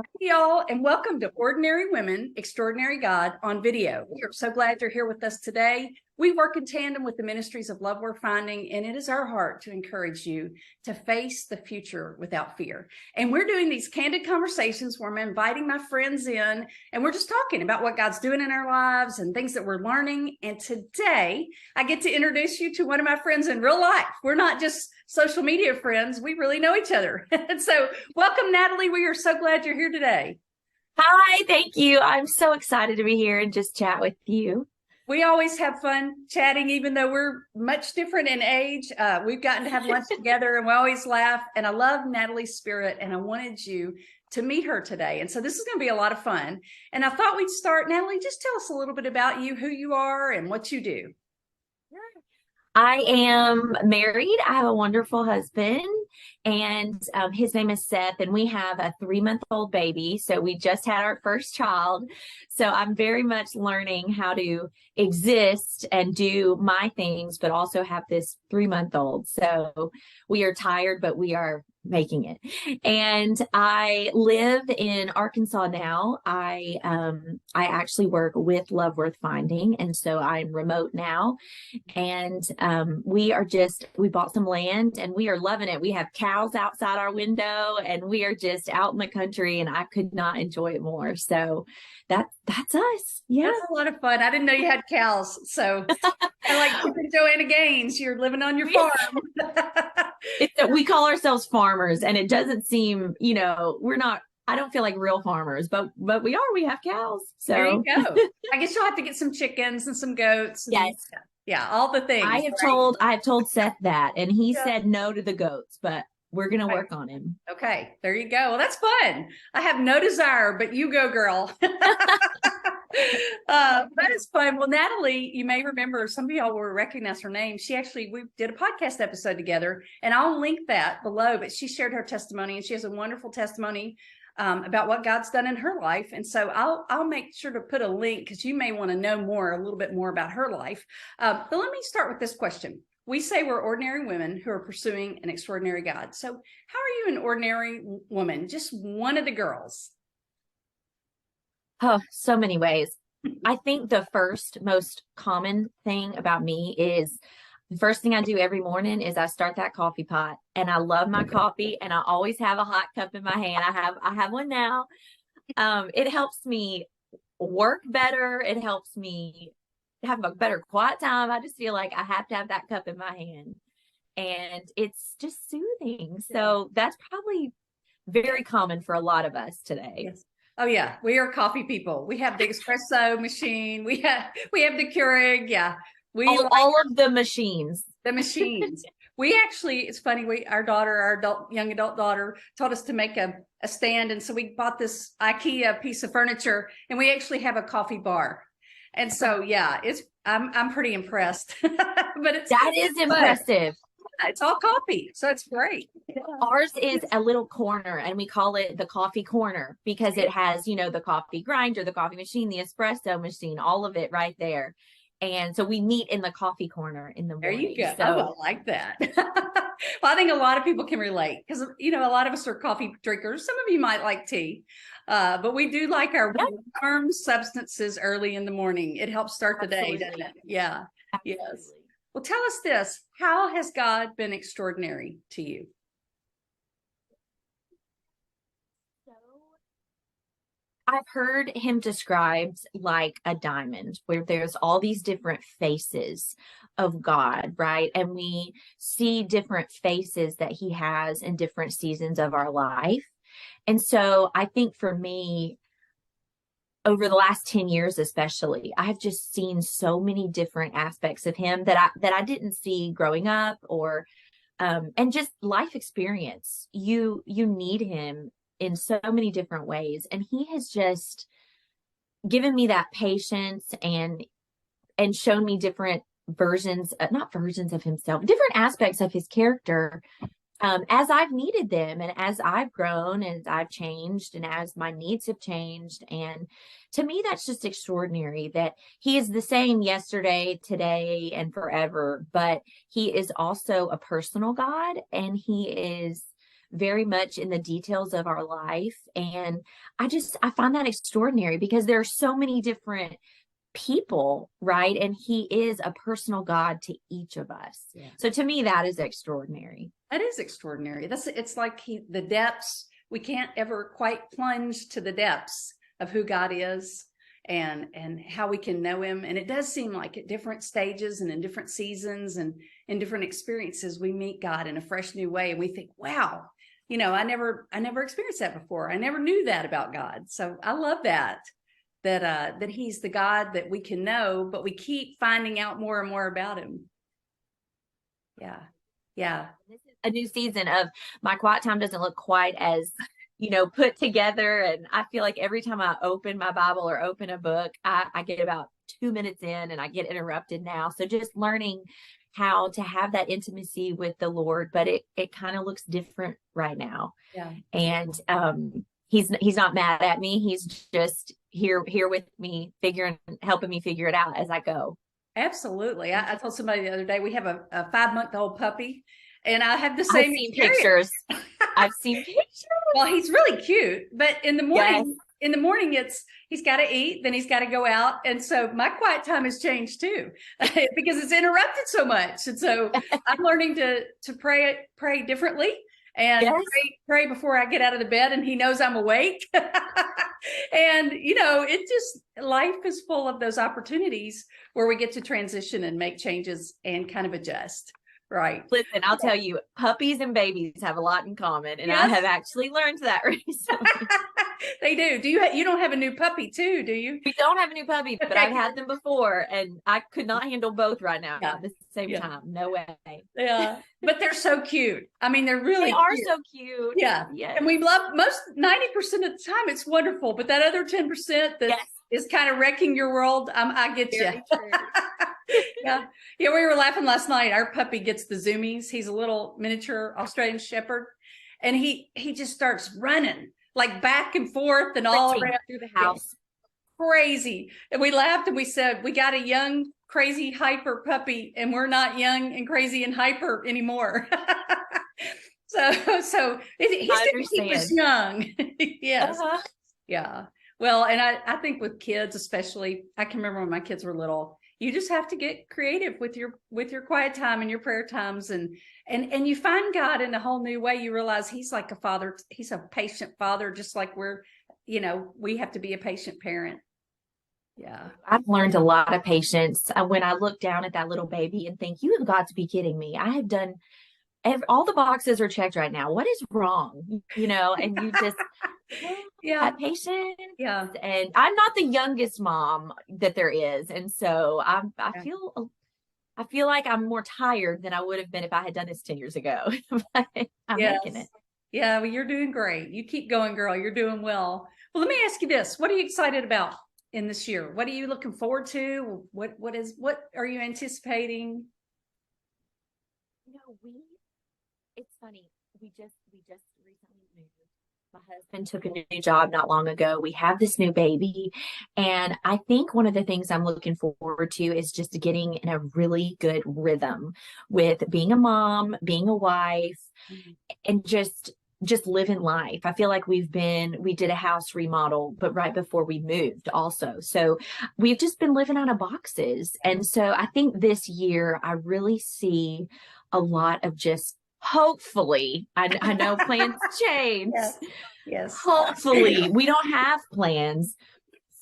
Hey, y'all, and welcome to Ordinary Women, Extraordinary God on video. We are so glad you're here with us today. We work in tandem with the Ministries of Love Worth Finding, and it is our heart to encourage you to face the future without fear. And we're doing these candid conversations where I'm inviting my friends in, and we're just talking about what God's doing in our lives and things that we're learning. And today, I get to introduce you to one of my friends in real life. We're not just social media friends. We really know each other. And so welcome, Natalie. We are so glad you're here today. Hi, thank you. I'm so excited to be here and just chat with you. We always have fun chatting, even though we're much different in age. We've gotten to have lunch together and we always laugh. And I love Natalie's spirit, and I wanted you to meet her today. And so this is going to be a lot of fun. And I thought we'd start. Natalie, just tell us a little bit about you, who you are, and what you do. I am married. I have a wonderful husband, and his name is Seth, and we have a 3-month-old baby. So we just had our first child. So I'm very much learning how to exist and do my things, but also have this 3-month-old. So we are tired, but we are making it. And I live in Arkansas now. I actually work with Love Worth Finding, and so I'm remote now. And we bought some land and we are loving it. We have cows outside our window and we are just out in the country, and I could not enjoy it more. So that's us. Yeah. That's a lot of fun. I didn't know you had cows. So I like Joanna Gaines, you're living on your farm. We call ourselves farmers, and it doesn't seem, we're not, I don't feel like real farmers, but we are. We have cows. So there you go. I guess you'll have to get some chickens and some goats. Yes. Yeah, all the things. I have told Seth that, and he said no to the goats, but we're going to work on him. Okay, there you go. Well, that's fun. I have no desire, but you go, girl. That is fun. Well, Natalie, you may remember, some of y'all will recognize her name. We did a podcast episode together, and I'll link that below, but she shared her testimony, and she has a wonderful testimony about what God's done in her life. And so I'll make sure to put a link, because you may want to know a little bit more about her life. But let me start with this question. We say we're ordinary women who are pursuing an extraordinary God. So how are you an ordinary woman? Just one of the girls. Oh, so many ways. I think the first most common thing about me is the first thing I do every morning is I start that coffee pot, and I love my coffee, and I always have a hot cup in my hand. I have one now. It helps me work better. It helps me have a better quiet time. I just feel like I have to have that cup in my hand, and it's just soothing. So that's probably very common for a lot of us today. Yes. Oh yeah, we are coffee people. We have the espresso machine. We have the Keurig. Yeah, all of the machines. The machines. We actually, it's funny. Our young adult daughter, taught us to make a stand, and so we bought this IKEA piece of furniture, and we actually have a coffee bar. And so yeah, I'm pretty impressed. But that is impressive. It's all coffee, so it's great. Ours is a little corner, and we call it the coffee corner because it has, the coffee grinder, the coffee machine, the espresso machine, all of it right there. And so we meet in the coffee corner in the morning. There you go. So, I like that. Well, I think a lot of people can relate because, a lot of us are coffee drinkers. Some of you might like tea, but we do like our warm substances early in the morning. It helps start the day, doesn't it? Yeah. Absolutely. Yes. Well, tell us this. How has God been extraordinary to you? I've heard him described like a diamond, where there's all these different faces of God, right? And we see different faces that he has in different seasons of our life. And so I think for me, over the last 10 years, especially, I've just seen so many different aspects of him that I didn't see growing up, or and just life experience. You need him in so many different ways, and he has just given me that patience and shown me different not versions of himself, different aspects of his character, as I've needed them, and as I've grown, and as I've changed, and as my needs have changed. And to me, that's just extraordinary that he is the same yesterday, today, and forever, but he is also a personal God, and he is very much in the details of our life. And I find that extraordinary because there are so many different people, right? And he is a personal God to each of us. Yeah. So to me, that is extraordinary. That is extraordinary. It's like the depths, we can't ever quite plunge to the depths of who God is and how we can know him. And it does seem like at different stages and in different seasons and in different experiences, we meet God in a fresh new way. And we think, wow, I never experienced that before. I never knew that about God. So I love that he's the God that we can know, but we keep finding out more and more about him. Yeah. Yeah. This is a new season of my quiet time doesn't look quite as put together. And I feel like every time I open my Bible or open a book, I get about 2 minutes in and I get interrupted now. So just learning how to have that intimacy with the Lord, but it kind of looks different right now. Yeah. And he's not mad at me. He's just here with me, helping me figure it out as I go. Absolutely. I told somebody the other day, we have a 5-month-old puppy. And I have the same I've seen pictures. I've seen pictures. Well, he's really cute, but in the morning, he's got to eat, then he's got to go out. And so my quiet time has changed too, because it's interrupted so much. And so I'm learning to pray differently and pray before I get out of the bed and he knows I'm awake. And, life is full of those opportunities where we get to transition and make changes and kind of adjust. Right. Listen, I'll tell you, puppies and babies have a lot in common. And I have actually learned that recently. They do. You don't have a new puppy too, do you? We don't have a new puppy, but I've had them before and I could not handle both right now at the same time. No way. Yeah. But they're so cute. I mean, they are so cute. Yeah. Yes. And we love 90% of the time it's wonderful, but that other 10% that is kind of wrecking your world. I get you. Yeah. We were laughing last night. Our puppy gets the zoomies. He's a little miniature Australian Shepherd. And he just starts running like back and forth and all around through the house. Crazy. And we laughed and we said, we got a young, crazy, hyper puppy and we're not young and crazy and hyper anymore. So he was young. Yes. Uh-huh. Yeah. Well, and I think with kids, especially, I can remember when my kids were little, you just have to get creative with your quiet time and your prayer times and you find God in a whole new way. You realize he's like a father. He's a patient father, just like we have to be a patient parent. Yeah. I've learned a lot of patience when I look down at that little baby and think, you have got to be kidding me. I have done all the boxes are checked right now. What is wrong? And you just have patience. Yeah. And I'm not the youngest mom that there is. And so I feel like I'm more tired than I would have been if I had done this 10 years ago. But I'm making it. Yeah. Well, you're doing great. You keep going, girl. You're doing well. Well, let me ask you this. What are you excited about in this year? What are you looking forward to? What are you anticipating? It's funny. We just recently moved. My husband took a new job not long ago. We have this new baby. And I think one of the things I'm looking forward to is just getting in a really good rhythm with being a mom, being a wife, and just living life. I feel like we did a house remodel, but right before we moved also. So we've just been living out of boxes. And so I think this year I really see a lot of just hopefully, I know plans change. Yes. Hopefully we don't have plans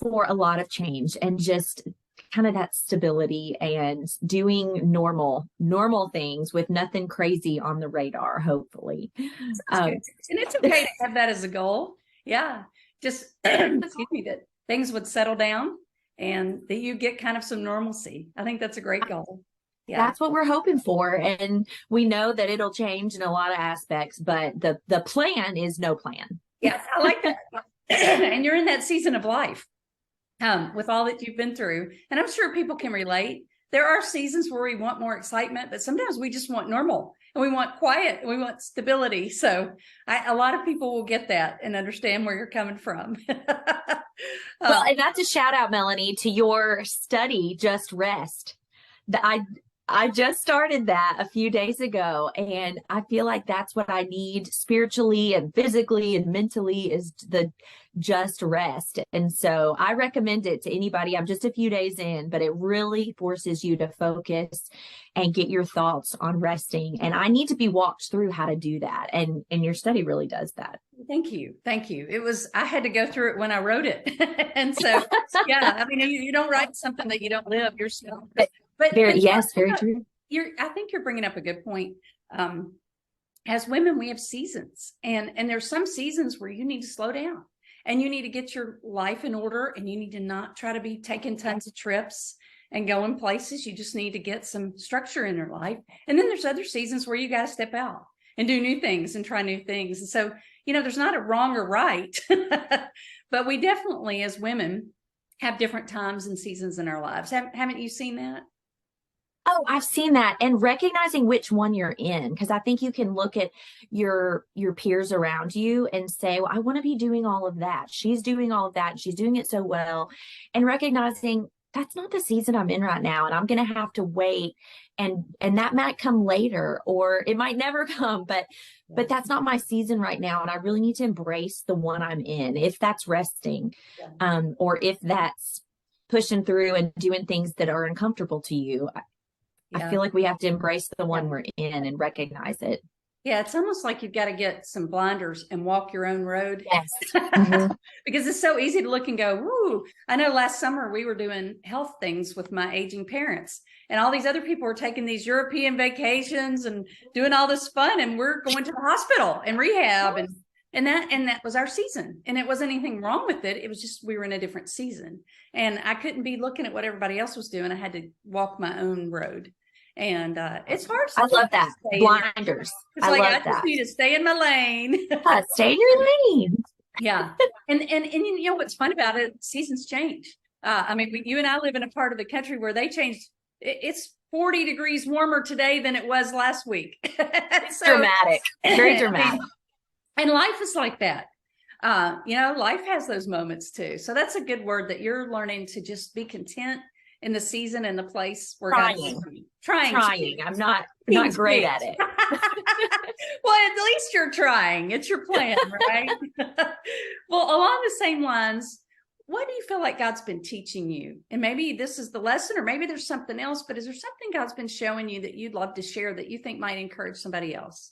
for a lot of change and just kind of that stability and doing normal things with nothing crazy on the radar, hopefully. And it's okay to have that as a goal. Yeah. Just excuse me, that things would settle down and that you get kind of some normalcy. I think that's a great goal. Yeah. That's what we're hoping for. And we know that it'll change in a lot of aspects, but the plan is no plan. Yes, I like that. And you're in that season of life with all that you've been through. And I'm sure people can relate. There are seasons where we want more excitement, but sometimes we just want normal and we want quiet and we want stability. So a lot of people will get that and understand where you're coming from. Well, and that's a shout out, Melanie, to your study, Just Rest. I just started that a few days ago, and I feel like that's what I need spiritually and physically and mentally is the just rest. And so I recommend it to anybody. I'm just a few days in, but it really forces you to focus and get your thoughts on resting. And I need to be walked through how to do that. And your study really does that. Thank you. Thank you. I had to go through it when I wrote it. And so, yeah, I mean, you don't write something that you don't live yourself. But yes, very true. I think you're bringing up a good point. As women, we have seasons, and there's some seasons where you need to slow down and you need to get your life in order, and you need to not try to be taking tons of trips and going places. You just need to get some structure in your life. And then there's other seasons where you got to step out and do new things and try new things. And so, there's not a wrong or right, but we definitely, as women, have different times and seasons in our lives. Haven't you seen that? Oh, I've seen that. And recognizing which one you're in, because I think you can look at your peers around you and say, well, I want to be doing all of that. She's doing all of that. And she's doing it so well. And recognizing that's not the season I'm in right now. And I'm going to have to wait. And that might come later, or it might never come, but that's not my season right now. And I really need to embrace the one I'm in, if that's resting, or if that's pushing through and doing things that are uncomfortable to you. I feel like we have to embrace the one we're in and recognize it. Yeah, it's almost like you've got to get some blinders and walk your own road. Yes. Mm-hmm. Because it's so easy to look and go, woo. I know last summer we were doing health things with my aging parents, and all these other people were taking these European vacations and doing all this fun, and we're going to the hospital and rehab, and that was our season. And it wasn't anything wrong with it. It was just we were in a different season, and I couldn't be looking at what everybody else was doing. I had to walk my own road. And it's hard. I love that. Blinders. I just need to stay in my lane. Stay in your lane. Yeah. And what's fun about it, seasons change. I mean, you and I live in a part of the country where they changed. It's 40 degrees warmer today than it was last week. It's dramatic. Very dramatic. And life is like that. Life has those moments too. So that's a good word, that you're learning to just be content in the season and the place where trying. I'm not great at it. Well, at least you're trying. It's your plan, right? Well, along the same lines, what do you feel like God's been teaching you? And maybe this is the lesson, or maybe there's something else, but is there something God's been showing you that you'd love to share that you think might encourage somebody else?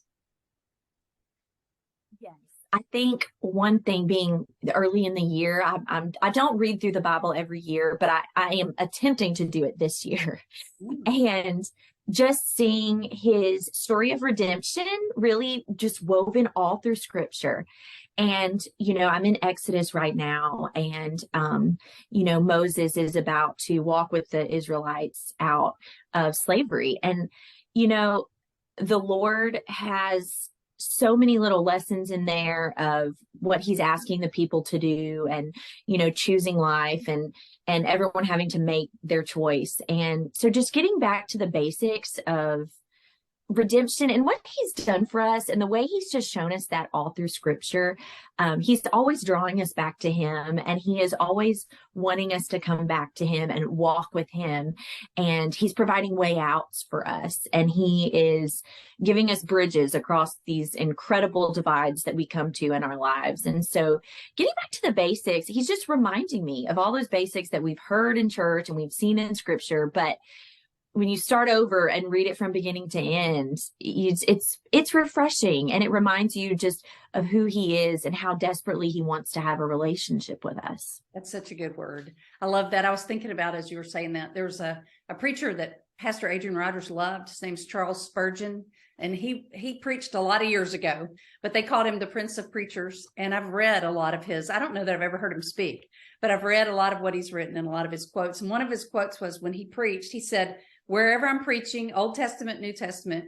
Yes. I think one thing being early in the year, I don't read through the Bible every year, but I am attempting to do it this year. And just seeing his story of redemption really just woven all through scripture. And, I'm in Exodus right now, and, Moses is about to walk with the Israelites out of slavery. And, the Lord has so many little lessons in there of what he's asking the people to do, and, choosing life, and everyone having to make their choice. And so just getting back to the basics of redemption and what he's done for us, and the way he's just shown us that all through scripture. He's always drawing us back to him, and he is always wanting us to come back to him and walk with him. And he's providing way outs for us, and he is giving us bridges across these incredible divides that we come to in our lives. And so getting back to the basics, he's just reminding me of all those basics that we've heard in church and we've seen in scripture, but when you start over and read it from beginning to end, it's refreshing, and it reminds you just of who he is and how desperately he wants to have a relationship with us. That's such a good word. I love that. I was thinking about, as you were saying that, there was a preacher that Pastor Adrian Rogers loved. His name's Charles Spurgeon, and he preached a lot of years ago, but they called him the Prince of Preachers. And I've read a lot of his. I don't know that I've ever heard him speak, but I've read a lot of what he's written and a lot of his quotes. And one of his quotes was, when he preached, he said, "Wherever I'm preaching, Old Testament, New Testament,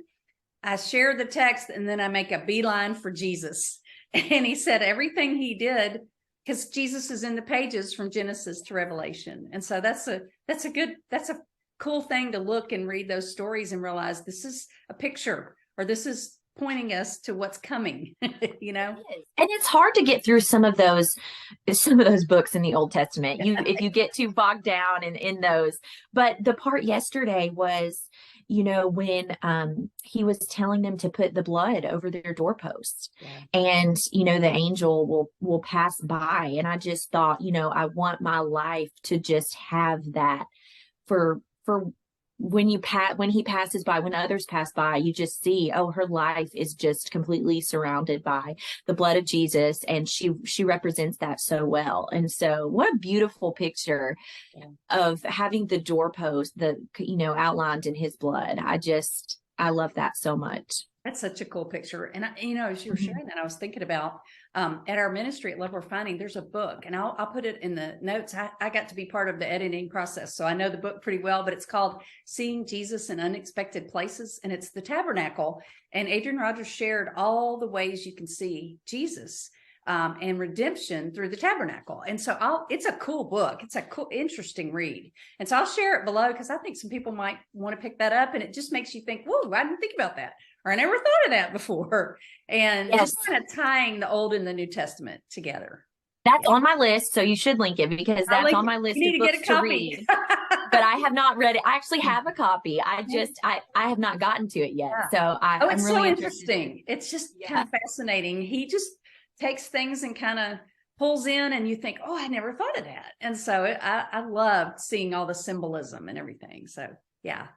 I share the text and then I make a beeline for Jesus." And he said everything he did, because Jesus is in the pages from Genesis to Revelation. And so that's a cool thing to look and read those stories and realize this is a picture, or this is pointing us to what's coming, And it's hard to get through some of those books in the Old Testament. If you get too bogged down in those. But the part yesterday was, when he was telling them to put the blood over their doorposts, Yeah. and the angel will pass by, and I just thought, I want my life to just have that for when he passes by, when others pass by, you just see, oh, her life is just completely surrounded by the blood of Jesus, and she represents that so well. And so what a beautiful picture of having the doorpost, outlined in his blood. I love that so much. That's such a cool picture. And as you were sharing that, I was thinking about at our ministry at Love We're Finding, there's a book, and I'll put it in the notes. I got to be part of the editing process, so I know the book pretty well, but it's called Seeing Jesus in Unexpected Places, and it's the tabernacle. And Adrian Rogers shared all the ways you can see Jesus and redemption through the tabernacle. And so it's a cool book. It's a cool, interesting read. And so I'll share it below, because I think some people might want to pick that up, and it just makes you think, whoa, I didn't think about that, or I never thought of that before. And just kind of tying the Old and the New Testament together. That's on my list, so you should link it, because that's on my list of books to read. But I have not read it. I actually have a copy. I have not gotten to it yet. Yeah. So it's I'm really so interesting. It's just kind of fascinating. He just takes things and kind of pulls in, and you think, oh, I never thought of that. And so I loved seeing all the symbolism and everything. So yeah.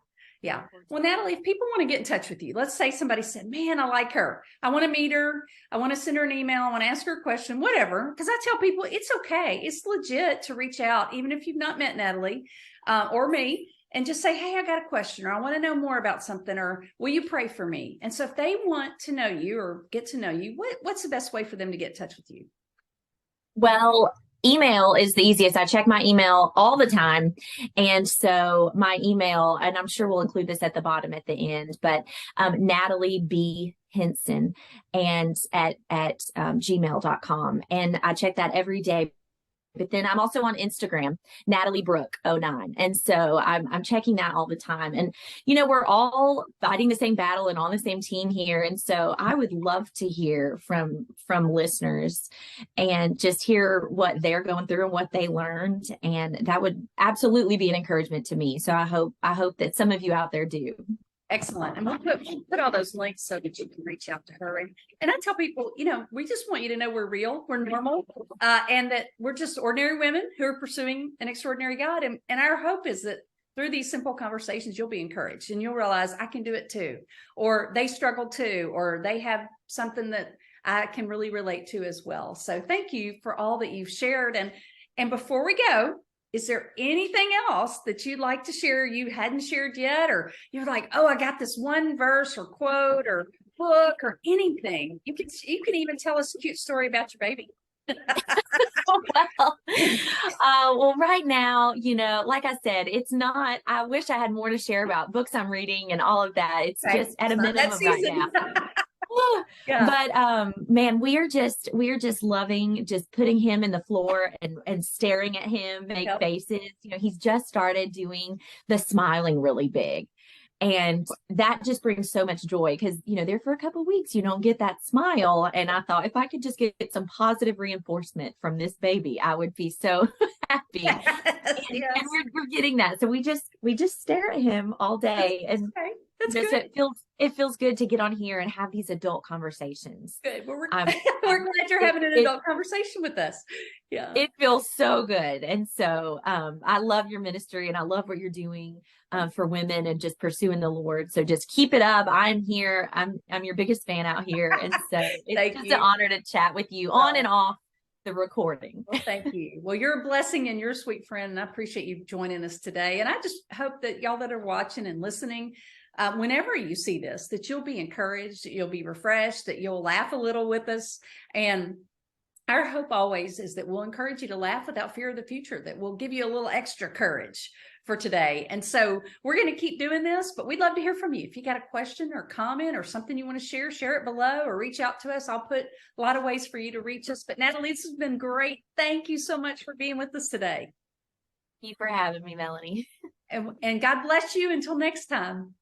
Well, Natalie, if people want to get in touch with you, let's say somebody said, man, I like her, I want to meet her, I want to send her an email, I want to ask her a question, whatever. Because I tell people it's okay. It's legit to reach out, even if you've not met Natalie or me, and just say, hey, I got a question, or I want to know more about something, or will you pray for me? And so if they want to know you or get to know you, what's the best way for them to get in touch with you? Well, email is the easiest. I check my email all the time. And so my email, and I'm sure we'll include this at the bottom at the end, but Natalie B. Hinson and at gmail.com. And I check that every day. But then I'm also on Instagram, Natalie Brooke 09. And so I'm checking that all the time. And, we're all fighting the same battle and on the same team here. And so I would love to hear from listeners and just hear what they're going through and what they learned. And that would absolutely be an encouragement to me. So I hope that some of you out there do. Excellent. And we'll put all those links so that you can reach out to her. And I tell people, we just want you to know we're real, we're normal, and that we're just ordinary women who are pursuing an extraordinary God. And our hope is that through these simple conversations, you'll be encouraged and you'll realize I can do it too, or they struggle too, or they have something that I can really relate to as well. So thank you for all that you've shared. And before we go, is there anything else that you'd like to share you hadn't shared yet? Or you're like, oh, I got this one verse or quote or book or anything. You can even tell us a cute story about your baby. Well, right now, like I said, it's not, I wish I had more to share about books I'm reading and all of that. It's just at a minimum right now. Yeah. But man, we are just loving just putting him in the floor and staring at him, make faces. He's just started doing the smiling really big. And that just brings so much joy, because, there for a couple of weeks, you don't get that smile. And I thought if I could just get some positive reinforcement from this baby, I would be so happy. And we're getting that. So we just stare at him all day. And that's good. It feels good to get on here and have these adult conversations. Good. Well, we're glad you're having an adult conversation with us. Yeah. It feels so good. And so I love your ministry, and I love what you're doing for women and just pursuing the Lord. So just keep it up. I'm here. I'm your biggest fan out here. And so it's just an honor to chat with you on and off the recording. Well, thank you. Well, you're a blessing and you're a sweet friend. And I appreciate you joining us today. And I just hope that y'all that are watching and listening, whenever you see this, that you'll be encouraged, that you'll be refreshed, that you'll laugh a little with us. And our hope always is that we'll encourage you to laugh without fear of the future, that we'll give you a little extra courage for today. And so we're going to keep doing this, but we'd love to hear from you. If you got a question or comment or something you want to share it below or reach out to us. I'll put a lot of ways for you to reach us. But Natalie, this has been great. Thank you so much for being with us today. Thank you for having me, Melanie. And God bless you until next time.